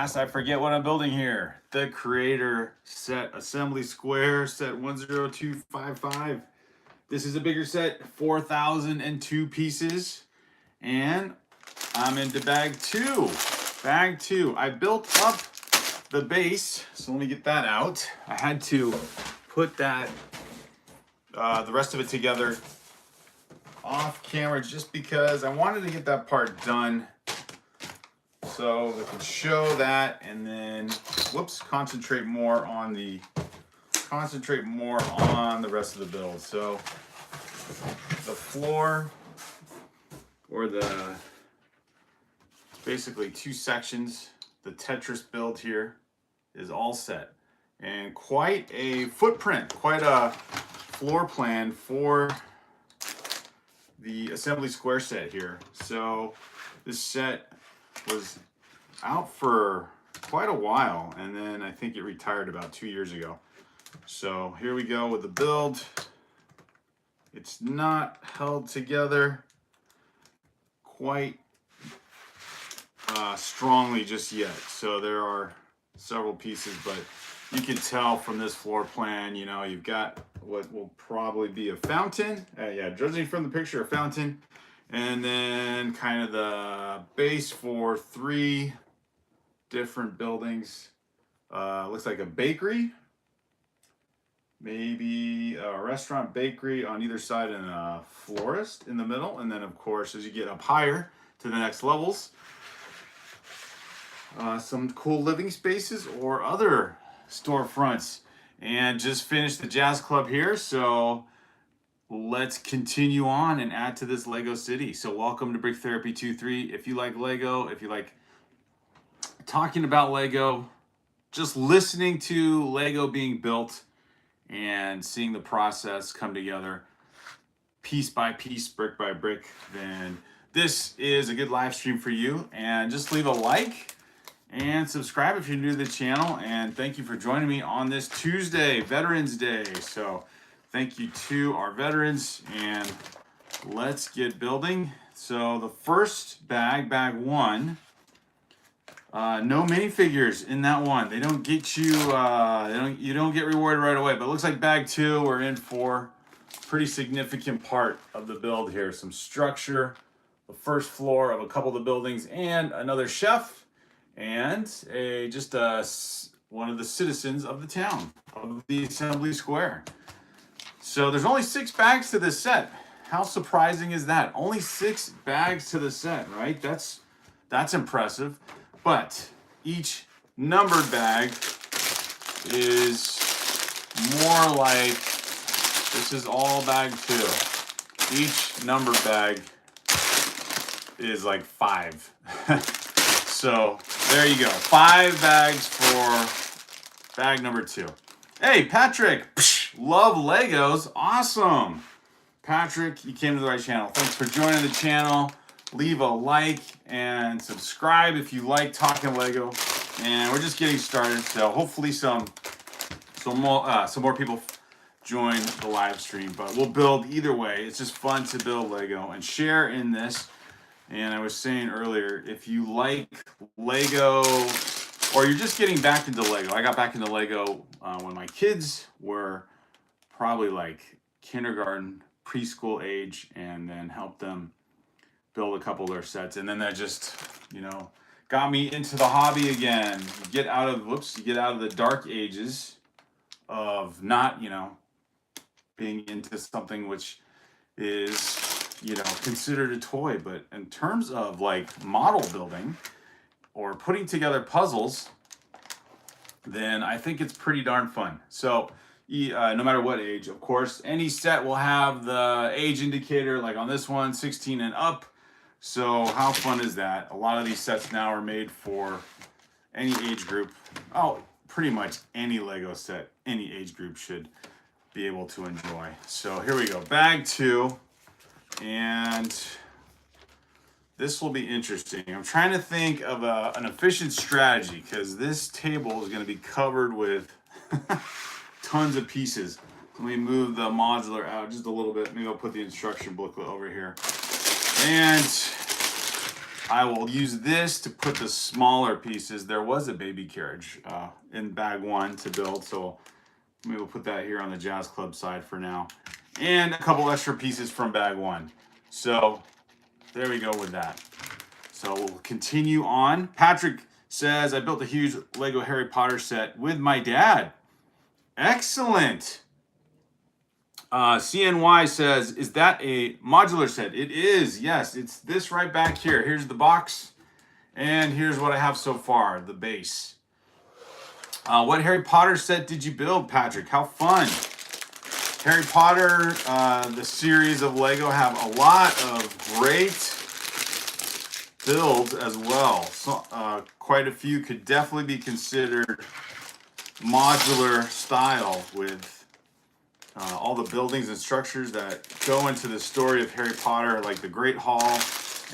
I forget what I'm building here. The Creator Set Assembly Square Set 10255. This is a bigger set, 4,002 pieces. And I'm into bag two. Bag two. I built up the base, so let me get that out. I had to put that, the rest of it together off camera just because I wanted to get that part done so we can show that and then, whoops, concentrate more on the rest of the build. So the floor, or the basically two sections, the Tetris build here is all set, and quite a footprint, quite a floor plan for the assembly square set here. So this set was out for quite a while, and then I think it retired about 2 years ago. So here we go with the build. It's not held together quite strongly just yet. So there are several pieces, but you can tell from this floor plan, you know, you've got what will probably be a fountain. Yeah, judging from the picture, a fountain. And then kind of the base for 3 different buildings. Looks like a bakery, maybe a restaurant, bakery on either side, and a florist in the middle. And then, of course, as you get up higher to the next levels, some cool living spaces or other storefronts. And just finished the jazz club here, so let's continue on and add to this Lego city. So welcome to Brick Therapy 2-3. If you like Lego, if you like talking about Lego, just listening to Lego being built and seeing the process come together piece by piece, brick by brick, then this is a good live stream for you. And just leave a like and subscribe if you're new to the channel. And thank you for joining me on this Tuesday, Veterans Day. So thank you to our veterans, and let's get building. So the first bag, bag one, no minifigures in that one. They don't get you, you don't get rewarded right away. But it looks like bag two, we're in for a pretty significant part of the build here. Some structure, the first floor of a couple of the buildings, and another chef, and one of the citizens of the town, of the Assembly Square. So there's only 6 bags to this set. How surprising is that? Only 6 bags to the set, right? That's impressive. But each numbered bag is more like, this is all bag 2. Each numbered bag is like 5. So there you go. 5 bags for bag number 2. Hey, Patrick, love Legos. Awesome. Patrick, you came to the right channel. Thanks for joining the channel. Leave a like and subscribe if you like talking Lego. And we're just getting started, so hopefully some more people join the live stream. But we'll build either way. It's just fun to build Lego and share in this. And I was saying earlier, if you like Lego, or you're just getting back into Lego. I got back into Lego when my kids were probably like kindergarten, preschool age, and then helped them build a couple of their sets. And then that just, got me into the hobby again. You get out of the dark ages of not, being into something which is, considered a toy. But in terms of like model building or putting together puzzles, then I think it's pretty darn fun. So no matter what age, of course, any set will have the age indicator, like on this one, 16 and up. So how fun is that? A lot of these sets now are made for any age group. Oh, pretty much any Lego set, any age group should be able to enjoy. So here we go, bag 2. And this will be interesting. I'm trying to think of an efficient strategy, because this table is going to be covered with tons of pieces. Let me move the modular out just a little bit. Maybe I'll put the instruction booklet over here. And I will use this to put the smaller pieces. There was a baby carriage in bag 1 to build, so maybe we'll put that here on the Jazz Club side for now. And a couple extra pieces from bag 1. So there we go with that. So we'll continue on. Patrick says, I built a huge Lego Harry Potter set with my dad. Excellent. CNY says, is that a modular set? It is, yes. It's this right back here. Here's the box. And here's what I have so far, the base. What Harry Potter set did you build, Patrick? How fun. Harry Potter, the series of Lego, have a lot of great builds as well. So, quite a few could definitely be considered modular style with all the buildings and structures that go into the story of Harry Potter, like the Great Hall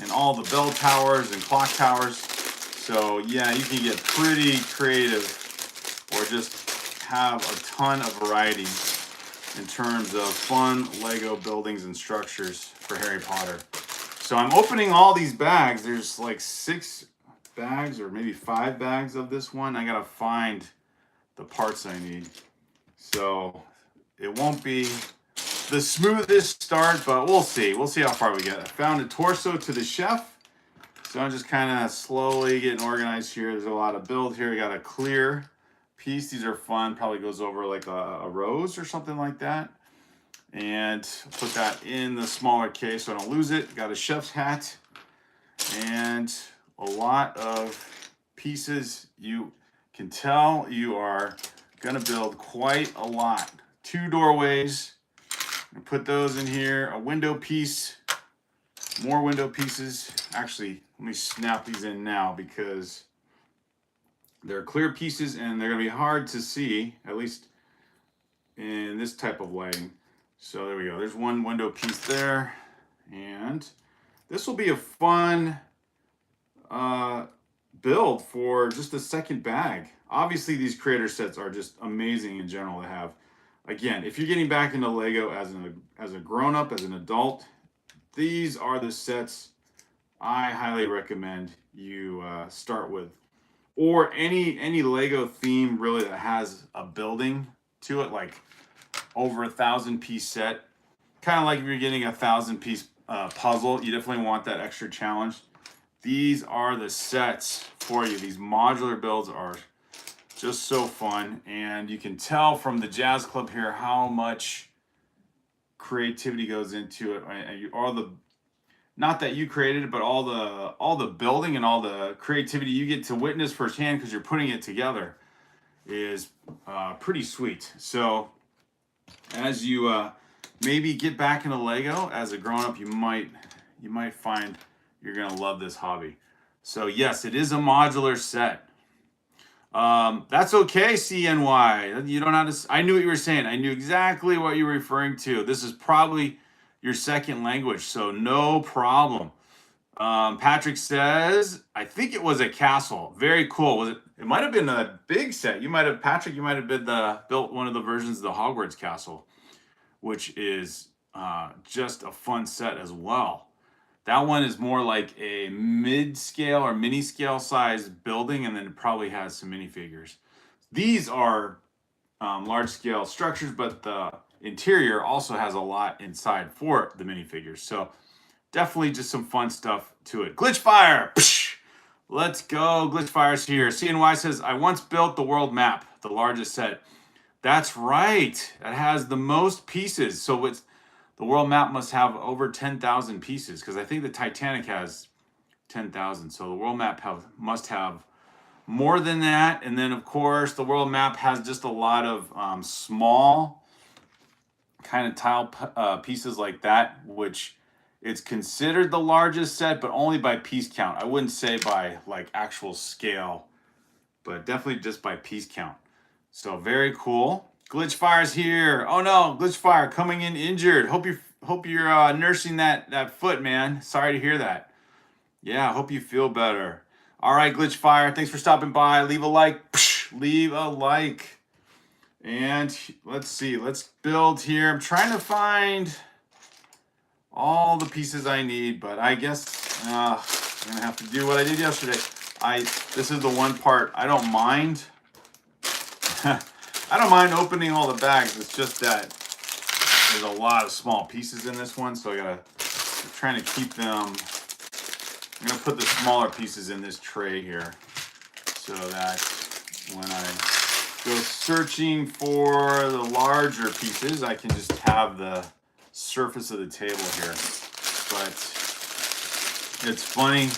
and all the bell towers and clock towers. So yeah, you can get pretty creative or just have a ton of variety in terms of fun Lego buildings and structures for Harry Potter. So I'm opening all these bags. There's like 6 bags or maybe 5 bags of this one. I gotta find the parts I need. So it won't be the smoothest start, but we'll see. We'll see how far we get. I found a torso to the chef. So I'm just kind of slowly getting organized here. There's a lot of build here. I got a clear piece. These are fun. Probably goes over like a rose or something like that. And put that in the smaller case so I don't lose it. Got a chef's hat and a lot of pieces. You can tell you are gonna build quite a lot. 2 doorways. And put those in here. A window piece. More window pieces. Actually, let me snap these in now because they're clear pieces and they're gonna be hard to see, at least in this type of lighting. So there we go. There's one window piece there. And this will be a fun build for just the second bag. Obviously, these creator sets are just amazing in general to have. Again, if you're getting back into Lego as a grown-up, as an adult, these are the sets I highly recommend you start with. Or any Lego theme really that has a building to it, like over 1,000-piece set. Kind of like if you're getting a 1,000-piece puzzle, you definitely want that extra challenge. These are the sets for you. These modular builds are just so fun, and you can tell from the Jazz Club here how much creativity goes into it. And all the, not that you created it, but all the building and all the creativity you get to witness firsthand because you're putting it together is pretty sweet. So as you maybe get back into Lego as a grown-up, you might find you're gonna love this hobby. So yes, it is a modular set. That's okay, CNY. You don't have to. I knew what you were saying. I knew exactly what you were referring to. This is probably your second language, so no problem. Patrick says, I think it was a castle. Very cool. Was it? It might have been a big set. You might have, Patrick. You might have been built one of the versions of the Hogwarts castle, which is just a fun set as well. That one is more like a mid-scale or mini-scale size building, and then it probably has some minifigures. These are large-scale structures, but the interior also has a lot inside for the minifigures. So definitely just some fun stuff to it. Glitchfire! Psh! Let's go. Glitchfire's here. CNY says, I once built the world map, the largest set. That's right. It has the most pieces. So it's the world map must have over 10,000 pieces because I think the Titanic has 10,000. So the world map must have more than that. And then, of course, the world map has just a lot of small kind of tile pieces like that, which it's considered the largest set, but only by piece count. I wouldn't say by like actual scale, but definitely just by piece count. So very cool. Glitchfire's here. Oh no, Glitchfire coming in injured. Hope you're nursing that foot, man. Sorry to hear that. Yeah, hope you feel better. All right, Glitchfire, thanks for stopping by. Leave a like. Psh, leave a like. And let's see. Let's build here. I'm trying to find all the pieces I need, but I guess I'm gonna have to do what I did yesterday. This is the one part I don't mind. I don't mind opening all the bags. It's just that there's a lot of small pieces in this one, so I'm trying to keep them. I'm gonna put the smaller pieces in this tray here, so that when I go searching for the larger pieces, I can just have the surface of the table here. But it's funny.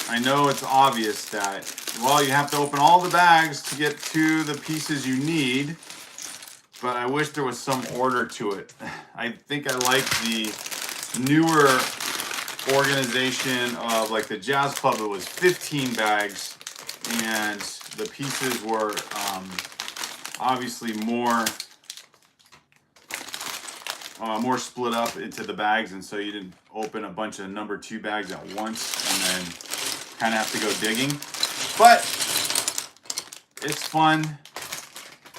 I know it's obvious that, well, you have to open all the bags to get to the pieces you need, but I wish there was some order to it. I think I like the newer organization of like the Jazz Club. It was 15 bags, and the pieces were obviously more split up into the bags, and so you didn't open a bunch of number 2 bags at once and then kind of have to go digging. But it's fun.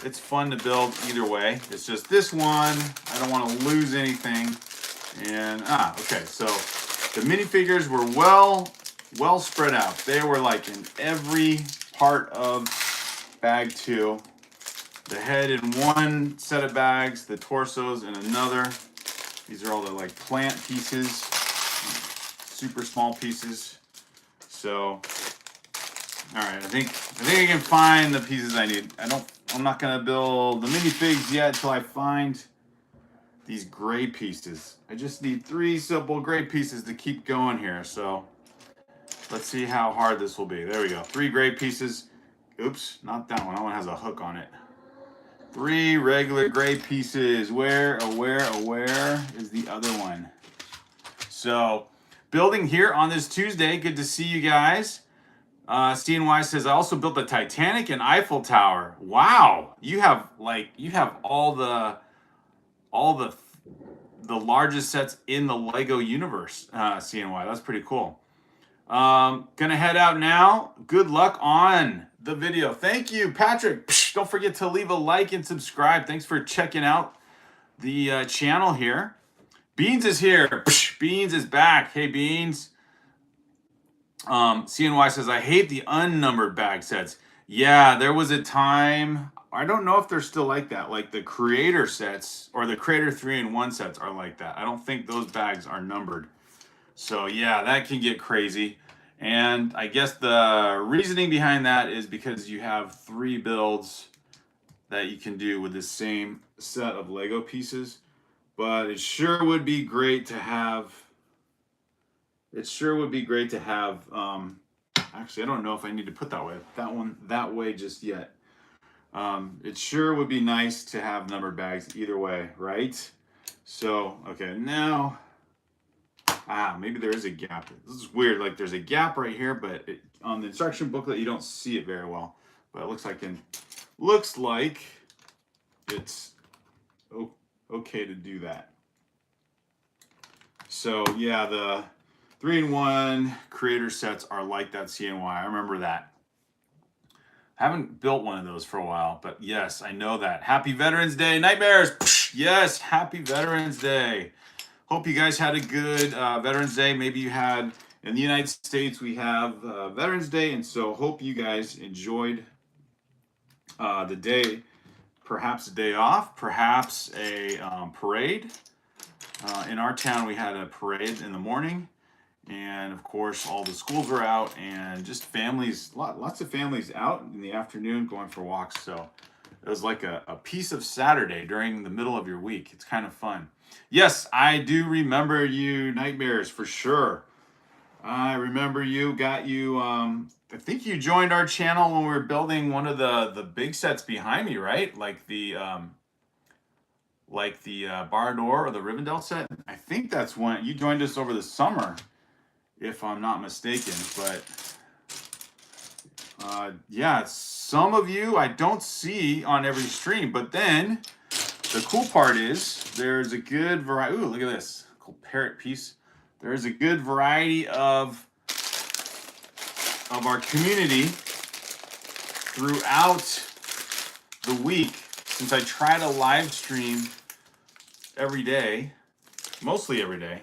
It's fun to build either way. It's just this one, I don't want to lose anything. And okay, so the minifigures were well spread out. They were like in every part of bag 2. The head in one set of bags, the torsos in another. These are all the like plant pieces, super small pieces. So, all right, I think I can find the pieces I need. I'm not gonna build the minifigs yet until I find these gray pieces. I just need 3 simple gray pieces to keep going here. So let's see how hard this will be. There we go. 3 gray pieces. Oops, not that one. That one has a hook on it. 3 regular gray pieces. Where is the other one? So, building here on this Tuesday. Good to see you guys. CNY says, I also built the Titanic and Eiffel Tower. Wow, you have all the largest sets in the Lego universe. CNY, that's pretty cool. Gonna head out now. Good luck on the video. Thank you, Patrick. Psh, don't forget to leave a like and subscribe. Thanks for checking out the channel here. Beans is here. Psh, Beans is back. Hey, Beans. CNY says, I hate the unnumbered bag sets. Yeah, there was a time, I don't know if they're still like that. Like the Creator sets or the Creator 3-in-1 sets are like that. I don't think those bags are numbered. So yeah, that can get crazy. And I guess the reasoning behind that is because you have 3 builds that you can do with the same set of Lego pieces. But it sure would be great to have, actually, I don't know if I need to put that way just yet. It sure would be nice to have numbered bags either way, right? So, okay, now, maybe there is a gap. This is weird, like there's a gap right here, but on the instruction booklet, you don't see it very well. But it looks like it's okay to do that. So yeah, the 3-in-1 Creator sets are like that, CNY. I remember that. I haven't built one of those for a while, but yes, I know that. Happy Veterans Day, Nightmares. Psh, yes, happy Veterans Day. Hope you guys had a good Veterans Day. Maybe you had, in the United States, we have Veterans Day, and so hope you guys enjoyed the day. Perhaps a day off, perhaps a parade. In our town, we had a parade in the morning, and of course, all the schools were out, and just families, lots of families out in the afternoon going for walks. So it was like a piece of Saturday during the middle of your week. It's kind of fun. Yes, I do remember you, Nightmares, for sure. I remember you, got you, I think you joined our channel when we were building one of the big sets behind me, right? Like the Bar Door or the Rivendell set. I think that's when you joined us over the summer, if I'm not mistaken. But yeah, some of you I don't see on every stream, but then the cool part is there's a good variety. Ooh, look at this cool parrot piece. There's a good variety of our community throughout the week, since I try to live stream every day, mostly every day.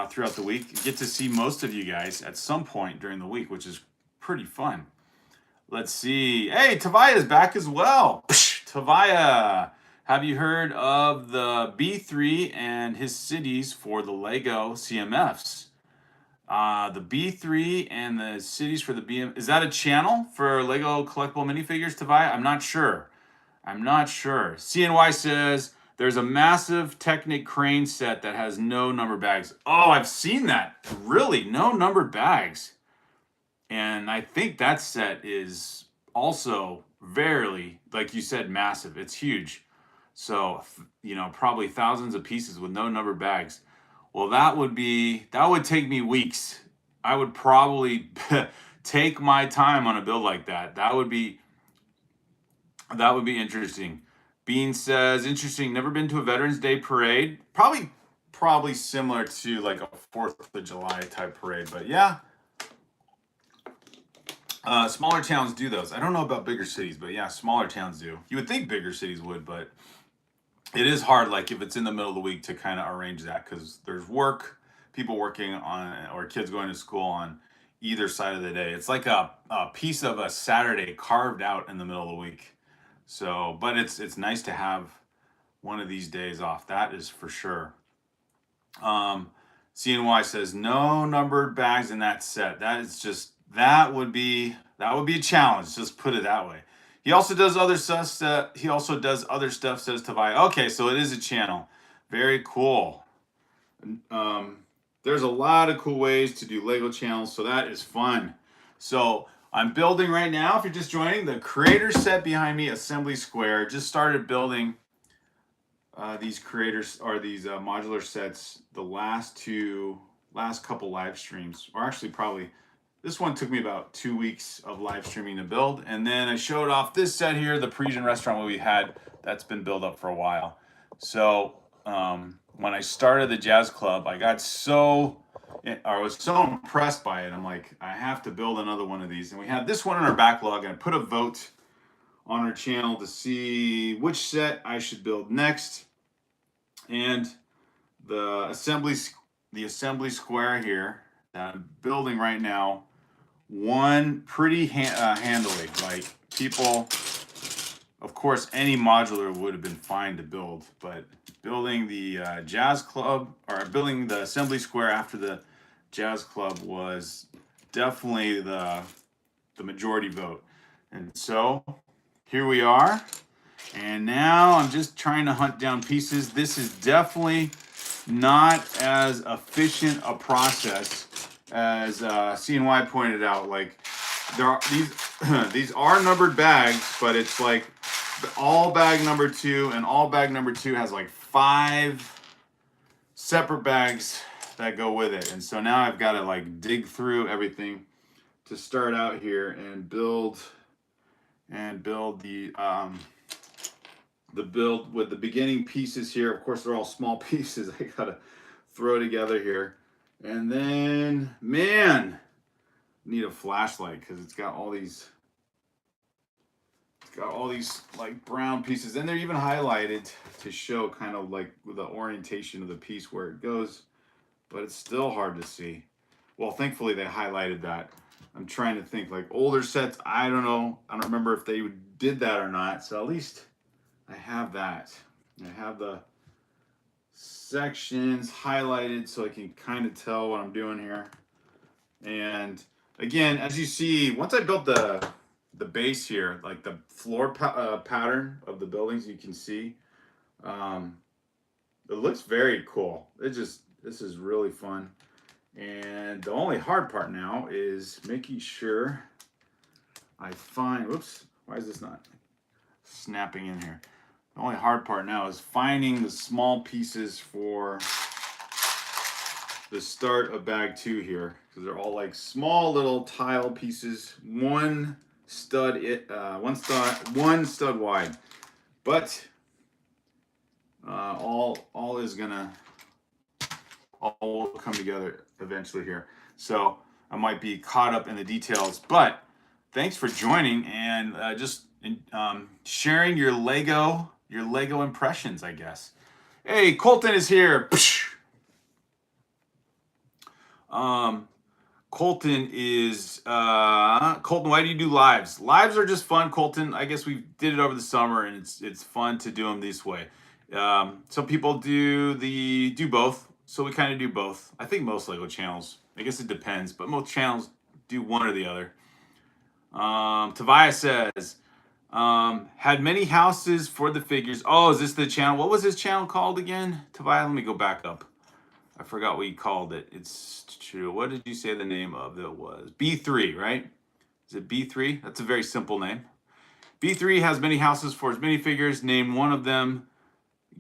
throughout the week. Get to see most of you guys at some point during the week, which is pretty fun. Let's see. Hey, Tavaya's back as well. Tavaya, have you heard of the B3 and his cities for the Lego CMFs? The B3 and the cities for the BM. Is that a channel for Lego collectible minifigures, Tavaya? I'm not sure. I'm not sure. CNY says there's a massive Technic crane set that has no number bags. Oh, I've seen that. Really? No numbered bags. And I think that set is also very, like you said, massive. It's huge. So, you know, probably thousands of pieces with no numbered bags. Well, that would take me weeks. I would probably take my time on a build like that. That would be interesting. Bean says, interesting. Never been to a Veterans Day parade. Probably similar to like a 4th of July type parade. But yeah, smaller towns do those. I don't know about bigger cities, but yeah, smaller towns do. You would think bigger cities would, but it is hard, like if it's in the middle of the week, to kind of arrange that, because there's people working on, or kids going to school on either side of the day. It's like a piece of a Saturday carved out in the middle of the week. So, but it's nice to have one of these days off. That is for sure. CNY says no numbered bags in that set. That would be a challenge. Just put it that way. He also does other stuff. Says Tavai. Okay, so it is a channel. Very cool. There's a lot of cool ways to do Lego channels, so that is fun. So I'm building right now. If you're just joining, the creator set behind me, Assembly Square, just started building these modular sets. The last couple live streams, or actually probably. This one took me about 2 weeks of live streaming to build. And then I showed off this set here, the Parisian restaurant we had. That's been built up for a while. So when I started the jazz club, I was so impressed by it. I'm like, I have to build another one of these. And we had this one in our backlog, and I put a vote on our channel to see which set I should build next. And the assembly square here that I'm building right now won pretty handily. Like, people, of course, any modular would have been fine to build, but building the jazz club, or building the assembly square after the jazz club, was definitely the majority vote. And so here we are. And now I'm just trying to hunt down pieces. This is definitely not as efficient a process as CNY pointed out. Like, there are these are numbered bags, but it's like all bag number 2 and all bag number 2 has like 5 separate bags that go with it. And so now I've got to like dig through everything to start out here and build the build with the beginning pieces here. Of course, they're all small pieces I gotta throw together here. And then, man, need a flashlight because it's got all these like brown pieces, and they're even highlighted to show kind of like the orientation of the piece where it goes, but it's still hard to see. Well, thankfully they highlighted that. I'm trying to think, like older sets, I don't know. I don't remember if they did that or not. So at least I have that. I have the sections highlighted so I can kind of tell what I'm doing here. And again, as you see, once I built the base here, like the floor pattern of the buildings, you can see it looks very cool. This is really fun. And the only hard part now is making sure I find, whoops, why is this not snapping in here? The only hard part now is finding the small pieces for the start of bag 2 here, because they're all like small little tile pieces, one stud wide, but all will come together eventually here. So I might be caught up in the details, but thanks for joining and just sharing your Lego impressions, I guess. Hey, Colton is here. Colton is Colton, why do you do lives? Lives are just fun, Colton. I guess we did it over the summer, and it's fun to do them this way. Some people do both, so we kind of do both. I think most Lego channels. I guess it depends, but most channels do one or the other. Tobias says, had many houses for the figures. Oh, is this the channel? What was his channel called again? Tobias, let me go back up. I forgot what you called it. It's true. What did you say the name of it was? B3, right? Is it B3? That's a very simple name. B3 has many houses for his minifigures. Name one of them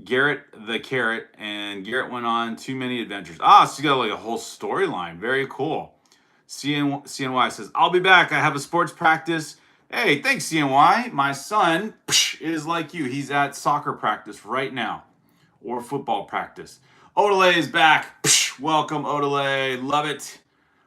Garrett the Carrot, and Garrett went on too many adventures. Ah, so you got like a whole storyline. Very cool. CNY says, I'll be back. I have a sports practice. Hey, thanks, CNY. My son is like you. He's at soccer practice right now, or football practice. Odelay is back. Welcome, Odelay. Love it.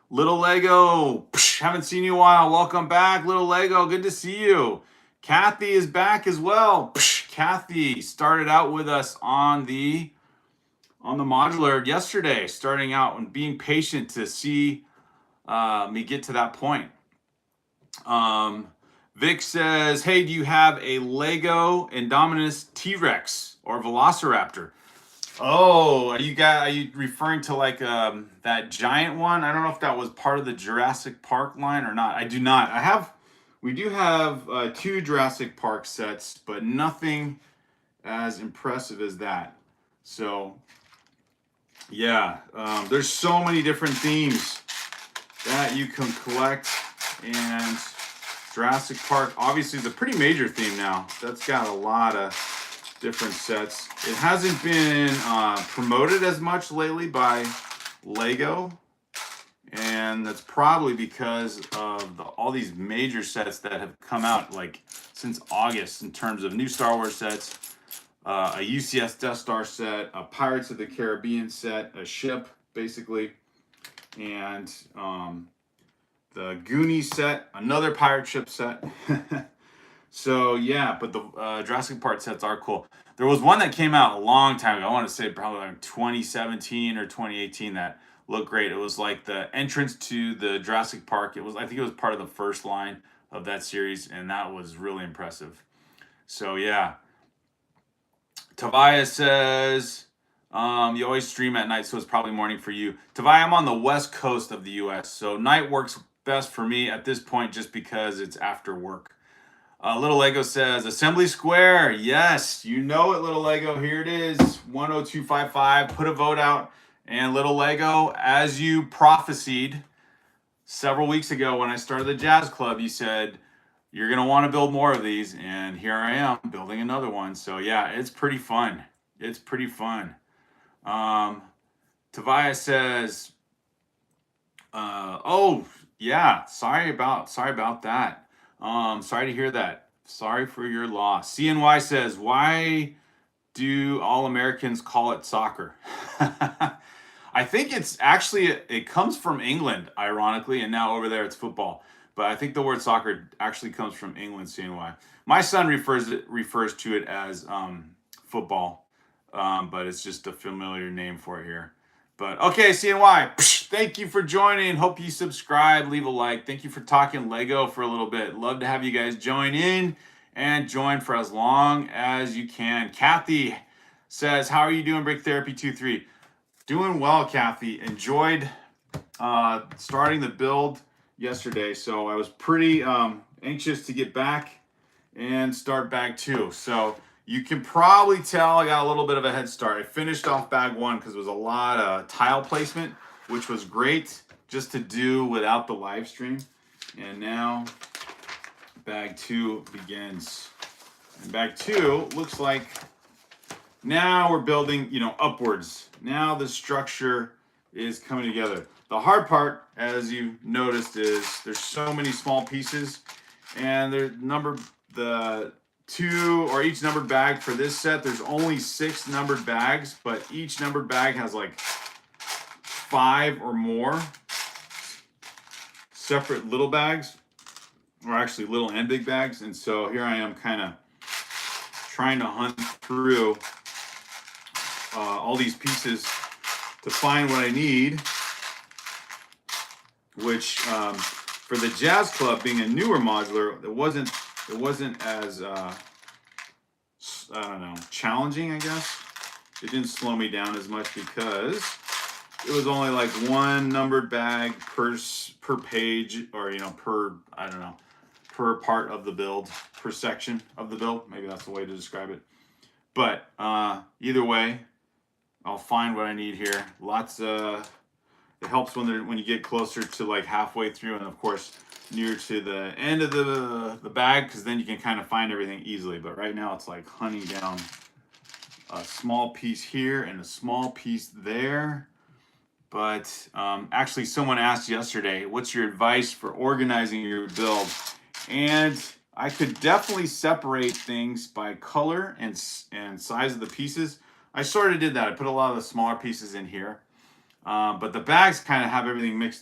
Little Lego. Haven't seen you in a while. Welcome back, Little Lego. Good to see you. Kathy is back as well. Kathy started out with us on the modular yesterday, starting out and being patient to see me get to that point. Vic says, hey, do you have a Lego Indominus T-Rex or Velociraptor? Oh, are you referring to like that giant one? I don't know if that was part of the Jurassic Park line or not. I do not. We do have 2 Jurassic Park sets, but nothing as impressive as that. So, yeah, there's so many different themes that you can collect, and Jurassic Park obviously is a pretty major theme now. That's got a lot of different sets. It hasn't been promoted as much lately by Lego, and that's probably because of all these major sets that have come out like since August in terms of new Star Wars sets, a UCS Death Star set, a Pirates of the Caribbean set, a ship basically, and the Goonies set, another pirate ship set. So yeah, but the Jurassic Park sets are cool. There was one that came out a long time ago. I want to say probably like 2017 or 2018 that looked great. It was like the entrance to the Jurassic Park. I think it was part of the first line of that series, and that was really impressive. So yeah. Tobias says, you always stream at night, so it's probably morning for you. Tobias, I'm on the west coast of the US, so night works best for me at this point just because it's after work. Little Lego says, Assembly Square. Yes, you know it, Little Lego. Here it is, 10255. Put a vote out. And Little Lego, as you prophesied several weeks ago when I started the Jazz Club, you said, you're going to want to build more of these. And here I am building another one. So yeah, it's pretty fun. It's pretty fun. Tobias says, oh, yeah, sorry about that. Sorry to hear that. Sorry for your loss. CNY says, why do all Americans call it soccer? I think it's actually, it comes from England, ironically, and now over there it's football. But I think the word soccer actually comes from England, CNY. My son refers to it as football, but it's just a familiar name for it here. But okay, CNY, thank you for joining. Hope you subscribe, leave a like. Thank you for talking Lego for a little bit. Love to have you guys join in and join for as long as you can. Kathy says, how are you doing, Brick Therapy 2-3? Doing well, Kathy. Enjoyed starting the build yesterday, so I was pretty anxious to get back and start bag 2. So you can probably tell I got a little bit of a head start. I finished off bag 1 because it was a lot of tile placement, which was great just to do without the live stream. And now bag 2 begins. And bag 2 looks like now we're building, upwards. Now the structure is coming together. The hard part, as you noticed, is there's so many small pieces, and the 2 or each numbered bag for this set, there's only 6 numbered bags, but each numbered bag has like 5 or more separate little bags, or actually little and big bags. And so here I am kind of trying to hunt through all these pieces to find what I need which for the Jazz Club being a newer modular, it wasn't as I don't know, challenging, I guess. It didn't slow me down as much because it was only like one numbered bag per page, or per, I don't know, per part of the build, per section of the build. Maybe that's the way to describe it. But either way, I'll find what I need here. Lots of it helps when you get closer to like halfway through, and of course near to the end of the bag, because then you can kind of find everything easily. But right now it's like hunting down a small piece here and a small piece there. But actually, someone asked yesterday, what's your advice for organizing your build? And I could definitely separate things by color and size of the pieces. I sort of did that. I put a lot of the smaller pieces in here. But the bags kind of have everything mixed up.